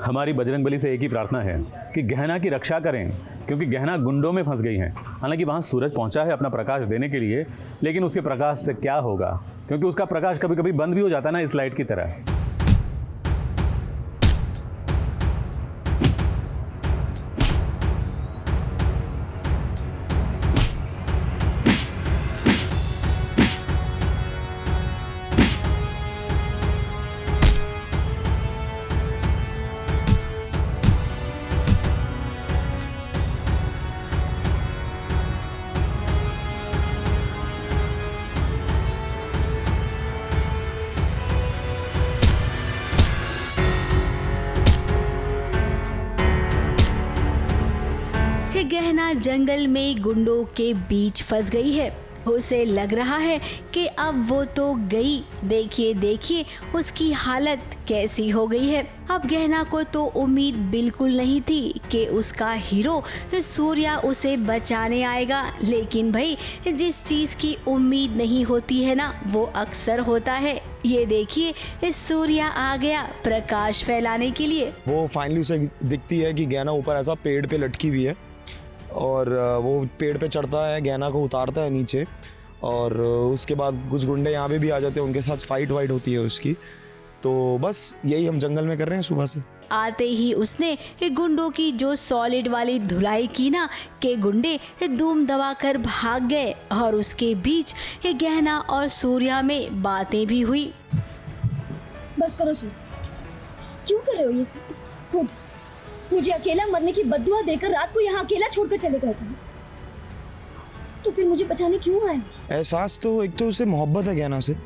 हमारी बजरंगबली से एक ही प्रार्थना है कि गहना की रक्षा करें, क्योंकि गहना गुंडों में फंस गई हैं। हालांकि वहाँ सूरज पहुँचा है अपना प्रकाश देने के लिए, लेकिन उसके प्रकाश से क्या होगा, क्योंकि उसका प्रकाश कभी कभी बंद भी हो जाता है ना, इस लाइट की तरह। गहना जंगल में गुंडों के बीच फंस गई है। उसे लग रहा है कि अब वो तो गई। देखिए देखिए उसकी हालत कैसी हो गई है। अब गहना को तो उम्मीद बिल्कुल नहीं थी कि उसका हीरो सूर्या उसे बचाने आएगा, लेकिन भाई जिस चीज की उम्मीद नहीं होती है ना, वो अक्सर होता है। ये देखिए सूर्या आ गया प्रकाश फैलाने के लिए। वो फाइनली उसे दिखती है कि गहना ऊपर ऐसा पेड़ पे लटकी हुई है और वो पेड़ पे चढ़ता है, गहना को उतारता है नीचे और उसके बाद कुछ गुंडे यहाँ पे भी आ जाते हैं, उनके साथ फाइट होती है उसकी। तो बस यही हम जंगल में कर रहे हैं सुबह से। आते ही उसने गुंडों की जो सॉलिड वाली धुलाई की ना, के गुंडे धूम दबा कर भाग गए और उसके बीच गहना और सूर्या में बातें भी हुई। बस करो सूर्या, क्यों कर रहे हो ये सब? खुद मुझे अकेला मरने की बद्दुआ देकर रात को यहाँ अकेला छोड़कर चले गए थे, तो फिर मुझे बचाने क्यों आए? एहसास तो एक तो उसे मोहब्बत है गहना से,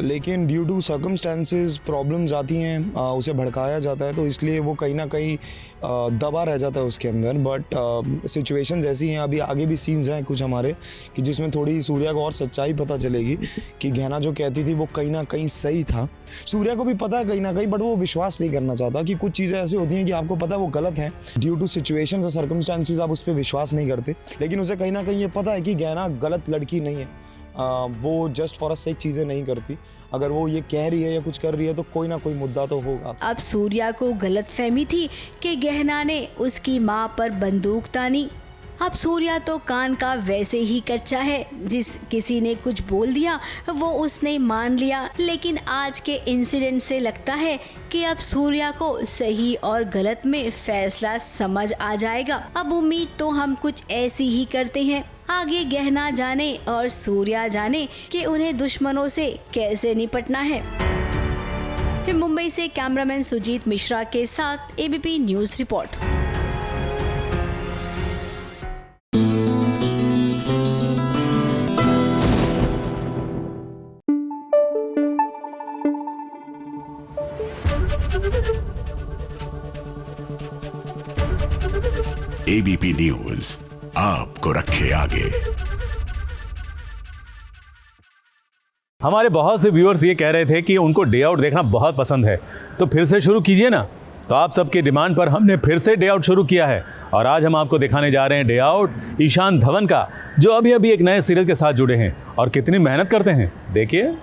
लेकिन ड्यू टू सर्कमस्टेंसेस प्रॉब्लम्स आती हैं, उसे भड़काया जाता है, तो इसलिए वो कहीं ना कहीं दबा रह जाता है उसके अंदर। बट सिचुएशंस ऐसी हैं, अभी आगे भी सीन्स हैं कुछ हमारे कि जिसमें थोड़ी सूर्या को और सच्चाई पता चलेगी कि गहना जो कहती थी वो कहीं ना कहीं सही था। सूर्या को भी पता है कहीं ना कहीं, बट वो विश्वास नहीं करना चाहता कि कुछ चीज़ें ऐसी होती हैं कि आपको पता है वो गलत है, ड्यू टू सिचुएशंस और सर्कमस्टेंसेस आप उस पर विश्वास नहीं करते। लेकिन उसे कहीं ना कहीं ये पता है कि गहना गलत लड़की नहीं है, वो जस्ट फॉर अ सेक चीज़ें नहीं करती। अगर वो ये कह रही है या कुछ कर रही है तो कोई ना कोई मुद्दा तो होगा। अब सूर्या को गलतफहमी थी कि गहना ने उसकी माँ पर बंदूक तानी। अब सूर्या तो कान का वैसे ही कच्चा है, जिस किसी ने कुछ बोल दिया वो उसने मान लिया। लेकिन आज के इंसिडेंट से लगता है कि अब सूर्या को सही और गलत में फैसला समझ आ जाएगा। अब उम्मीद तो हम कुछ ऐसी ही करते हैं। आगे गहना जाने और सूर्या जाने कि उन्हें दुश्मनों से कैसे निपटना है। मुंबई से कैमरामैन सुजीत मिश्रा के साथ ABP news report. ABP news आपको रखे आगे। हमारे बहुत से व्यूअर्स ये कह रहे थे कि उनको डे आउट देखना बहुत पसंद है, तो फिर से शुरू कीजिए ना। तो आप सबकी डिमांड पर हमने फिर से डे आउट शुरू किया है और आज हम आपको दिखाने जा रहे हैं डे आउट ईशान धवन का, जो अभी अभी एक नए सीरियल के साथ जुड़े हैं और कितनी मेहनत करते हैं देखिए।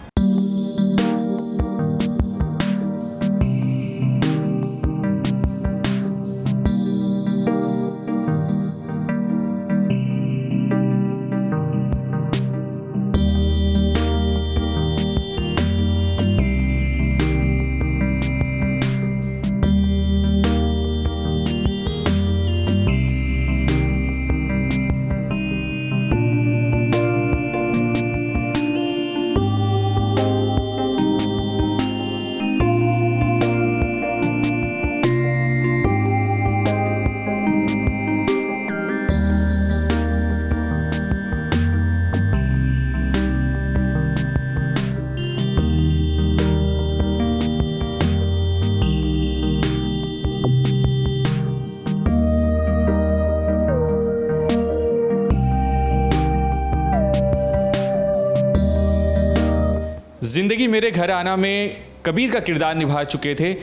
ज़िंदगी मेरे घर आना में कबीर का किरदार निभा चुके थे।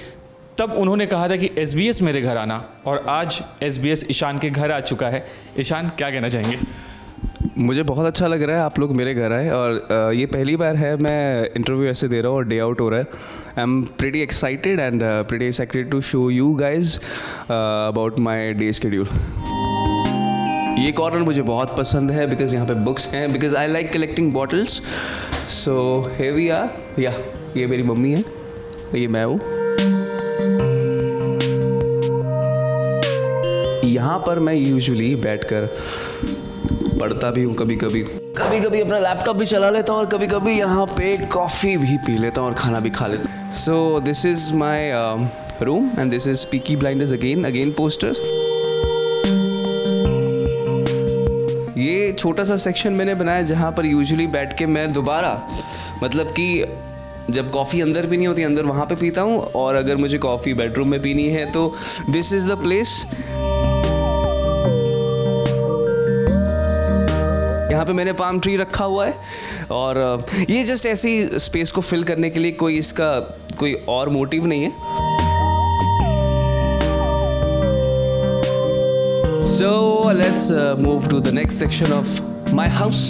तब उन्होंने कहा था कि SBS मेरे घर आना, और आज SBS ईशान के घर आ चुका है। ईशान, क्या कहना चाहेंगे? मुझे बहुत अच्छा लग रहा है आप लोग मेरे घर आए, और ये पहली बार है मैं इंटरव्यू ऐसे दे रहा हूँ और डे आउट हो रहा है. I am pretty excited and pretty excited to show you guys about my day schedule. ये कॉर्नर मुझे बहुत पसंद है बिकॉज यहाँ पे बुक्स हैं, because I like collecting bottles. So here we are. या ये मेरी मम्मी है, ये मैं हूँ. यहाँ पर मैं यूजुअली बैठकर पढ़ता भी हूँ, कभी कभी अपना लैपटॉप भी चला लेता हूँ, और कभी कभी यहाँ पे कॉफ़ी भी पी लेता हूँ और खाना भी खा लेता हूँ. So this is my room and this is Peaky blinders again posters. ये छोटा सा सेक्शन मैंने बनाया जहाँ पर यूजुअली बैठ के मैं दोबारा, मतलब कि जब कॉफ़ी अंदर पीनी होती है अंदर वहाँ पे पीता हूँ, और अगर मुझे कॉफ़ी बेडरूम में पीनी है तो दिस इज़ द प्लेस. यहाँ पे मैंने पाम ट्री रखा हुआ है, और ये जस्ट ऐसी स्पेस को फिल करने के लिए, कोई इसका कोई और मोटिव नहीं है. So let's move to the next section of my house,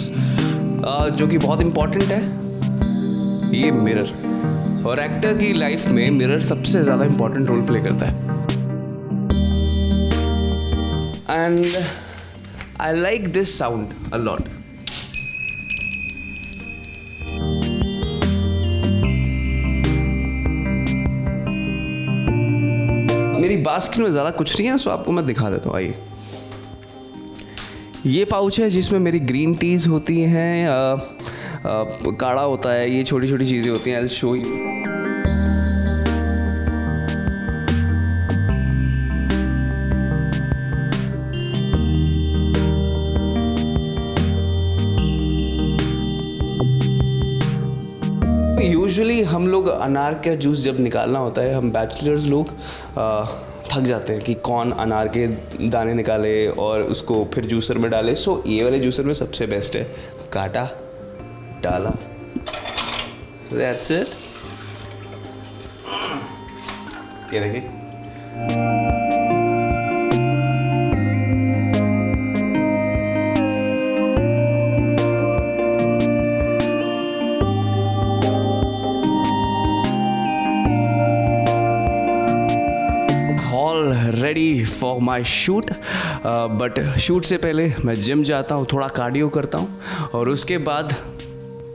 जो कि बहुत इम्पॉर्टेंट है. ये मिरर, और एक्टर की लाइफ में मिरर सबसे ज़्यादा इम्पॉर्टेंट रोल प्ले करता है. And I like this sound a lot. मेरी बास्केट में ज़्यादा कुछ नहीं है, सो आपको मैं दिखा देता हूँ. आइए, ये पाउच है जिसमें मेरी ग्रीन टीज़ होती हैं, काढ़ा होता है, ये छोटी छोटी चीज़ें होती हैं. I'll show you. यूजुअली हम लोग अनार का जूस जब निकालना होता है, हम बैचलर्स लोग थक जाते हैं कि कौन अनार के दाने निकाले और उसको फिर जूसर में डाले. सो ये वाले जूसर में सबसे बेस्ट है, काटा, डाला, दैट्स इट. ये देखिए, ready for my shoot. But shoot से पहले मैं जिम जाता हूँ, थोड़ा कार्डियो करता हूँ, और उसके बाद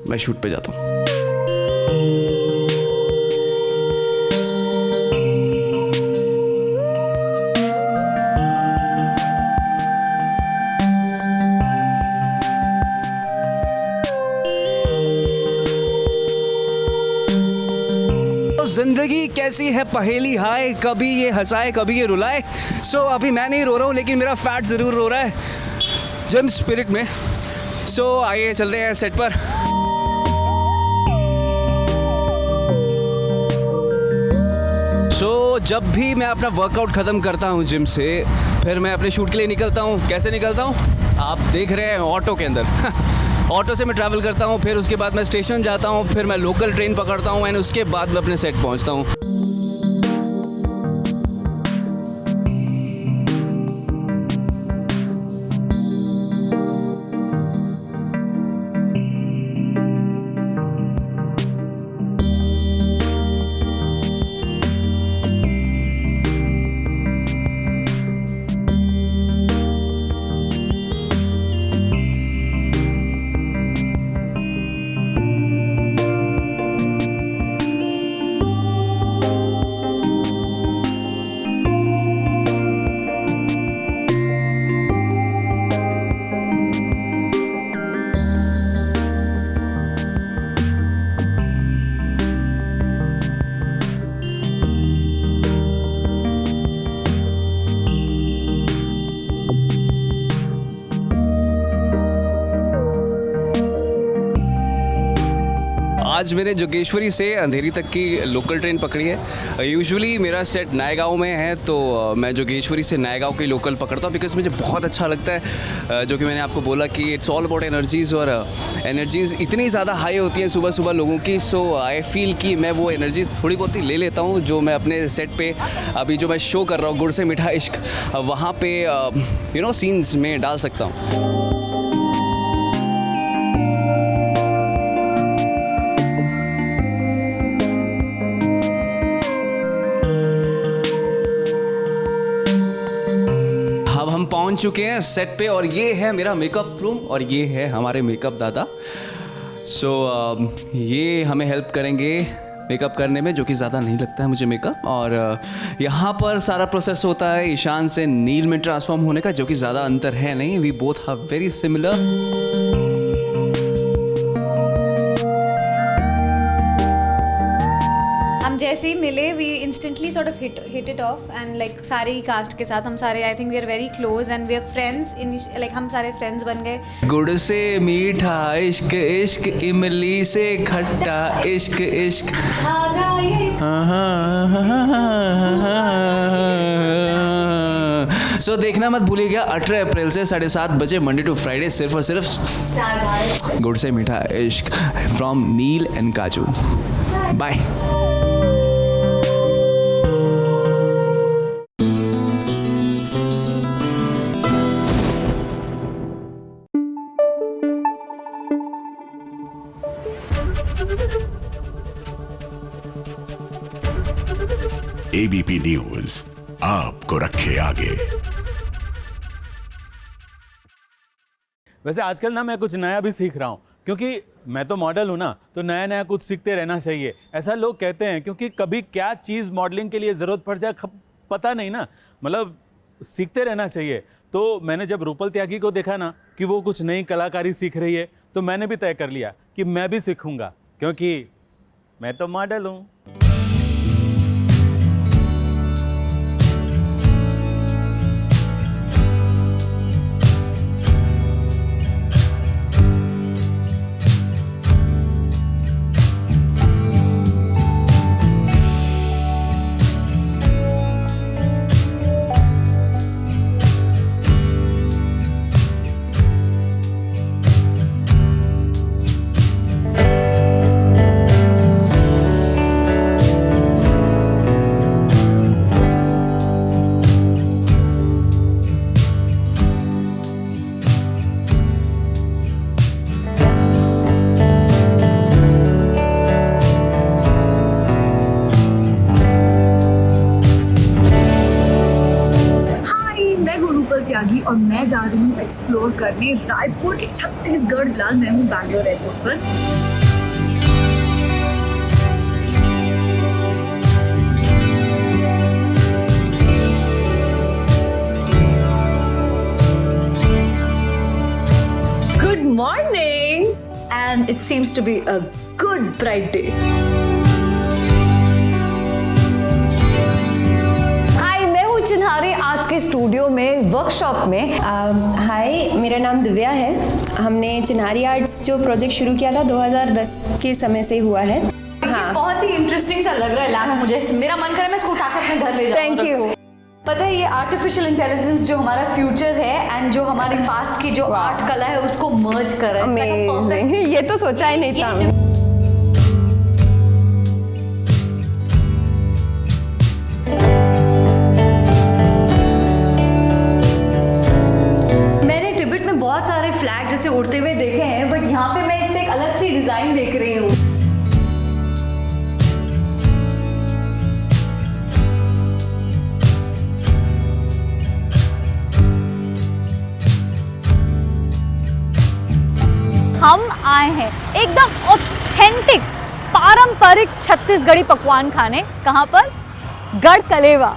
मैं शूट पे जाता हूँ. जिंदगी कैसी है पहेली हाय, कभी ये हंसाए कभी ये रुलाए. सो अभी मैं नहीं रो रहा हूँ, लेकिन मेरा फैट ज़रूर रो रहा है जिम स्पिरिट में. सो आइए चलते हैं सेट पर. सो जब भी मैं अपना वर्कआउट ख़त्म करता हूँ जिम से, फिर मैं अपने शूट के लिए निकलता हूँ. कैसे निकलता हूँ आप देख रहे हैं, ऑटो के अंदर. ऑटो से मैं ट्रैवल करता हूँ, फिर उसके बाद मैं स्टेशन जाता हूँ, फिर मैं लोकल ट्रेन पकड़ता हूँ, एंड उसके बाद मैं अपने सेट पहुँचता हूँ. आज मैंने जोगेश्वरी से अंधेरी तक की लोकल ट्रेन पकड़ी है. यूजुअली मेरा सेट नायगांव में है, तो मैं जोगेश्वरी से नायगांव की लोकल पकड़ता हूँ बिकॉज मुझे बहुत अच्छा लगता है. जो कि मैंने आपको बोला कि इट्स ऑल अबाउट एनर्जीज़, और एनर्जीज़ इतनी ज़्यादा हाई होती हैं सुबह सुबह लोगों की. सो आई फील कि मैं वो एनर्जी थोड़ी बहुत ही ले लेता हूँ, जो मैं अपने सेट पे अभी जो मैं शो कर रहा हूँ गुड़ से मीठा इश्क, वहाँ पे सीन्स में डाल सकता हूँ. हम पहुंच चुके हैं सेट पे और ये है मेरा मेकअप रूम और ये है हमारे मेकअप दादा। सो ये हमें हेल्प करेंगे मेकअप करने में, जो कि ज़्यादा नहीं लगता है मुझे मेकअप। और यहाँ पर सारा प्रोसेस होता है ईशान से नील में ट्रांसफॉर्म होने का, जो कि ज़्यादा अंतर है नहीं। We both have very similar. जैसे ही मिले we instantly sort of hit it off and like सारे ही कास्ट के साथ हम सारे I think we are very close and we are friends like हम सारे फ्रेंड्स बन गए। गुड़ से मीठा इश्क इश्क, इमली से खट्टा इश्क इश्क। सो देखना मत भूलिएगा 18 अप्रैल से 7:30 बजे मंडे टू फ्राइडे सिर्फ और सिर्फ गुड़ से मीठा इश्क फ्रॉम नील एंड काजू। बाय। एबीपी न्यूज आपको रखे आगे। वैसे आजकल ना मैं कुछ नया भी सीख रहा हूँ, क्योंकि मैं तो मॉडल हूँ ना, तो नया नया कुछ सीखते रहना चाहिए, ऐसा लोग कहते हैं। क्योंकि कभी क्या चीज़ मॉडलिंग के लिए ज़रूरत पड़ जाए पता नहीं ना, मतलब सीखते रहना चाहिए। तो मैंने जब रूपल त्यागी को देखा ना कि वो कुछ नई कलाकारी सीख रही है, तो मैंने भी तय कर लिया कि मैं भी सीखूँगा, क्योंकि मैं तो मॉडल हूँ। त्यागी और मैं जा रही हूँ एक्सप्लोर करने रायपुर के छत्तीसगढ़। फिलहाल मैं हूँ बैंगलोर एयरपोर्ट पर। Good morning, and it seems to be a good bright day. चिन्हारी आज के स्टूडियो में वर्कशॉप में। हाय, मेरा नाम दिव्या है। हमने चिन्हारी आर्ट्स जो प्रोजेक्ट शुरू किया था 2010 के समय से हुआ है। हाँ, बहुत ही इंटरेस्टिंग सा लग रहा है लैब मुझे। मेरा मन करे मैं इसको उठाकर अपने घर ले जाऊँ। Thank you. पता है ये आर्टिफिशियल इंटेलिजेंस जो हमारा फ्यूचर है एंड जो हमारे पास्ट की जो आर्ट कला है उसको मर्ज कर रहा है। ये तो सोचा ही नहीं था। बहुत सारे फ्लैग जैसे उड़ते हुए देखे हैं, बट यहाँ पे मैं इससे एक अलग सी डिजाइन देख रही हूँ। हम आए हैं एकदम ऑथेंटिक पारंपरिक छत्तीसगढ़ी पकवान खाने। कहाँ पर? गढ़कलेवा।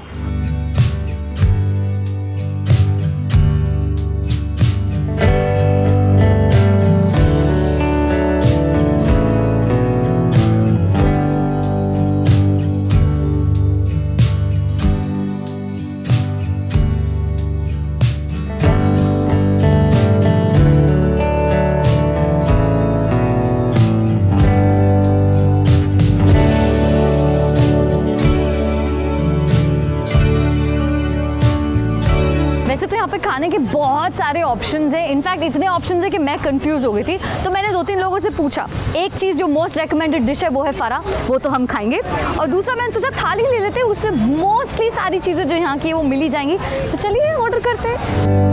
खाने के बहुत सारे ऑप्शंस हैं। इनफैक्ट इतने ऑप्शंस हैं कि मैं कंफ्यूज हो गई थी। तो मैंने 2-3 लोगों से पूछा। एक चीज़ जो मोस्ट रेकमेंडेड डिश है वो है फरा, वो तो हम खाएंगे। और दूसरा मैंने सोचा थाली ले लेते हैं, उसमें मोस्टली सारी चीज़ें जो यहाँ की वो मिल ही जाएंगी। तो चलिए ऑर्डर करते हैं।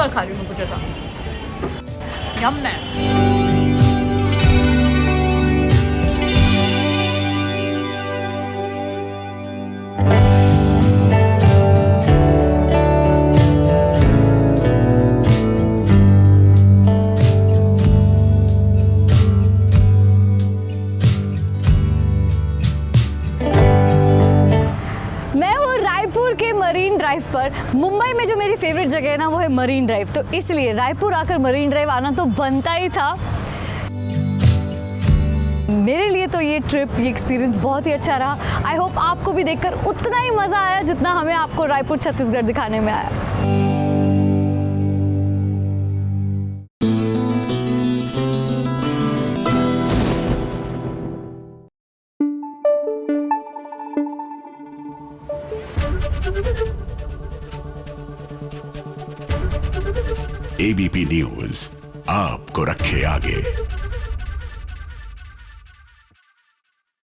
बार खा रही हूँ कुछ ऐसा। यम है। मरीन ड्राइव पर, मुंबई में जो मेरी फेवरेट जगह है ना वो है मरीन ड्राइव, तो इसलिए रायपुर आकर मरीन ड्राइव आना तो बनता ही था। मेरे लिए तो ये ट्रिप, ये एक्सपीरियंस बहुत ही अच्छा रहा। आई होप आपको भी देखकर उतना ही मज़ा आया जितना हमें आपको रायपुर छत्तीसगढ़ दिखाने में आया। एबीपी न्यूज आपको रखे आगे।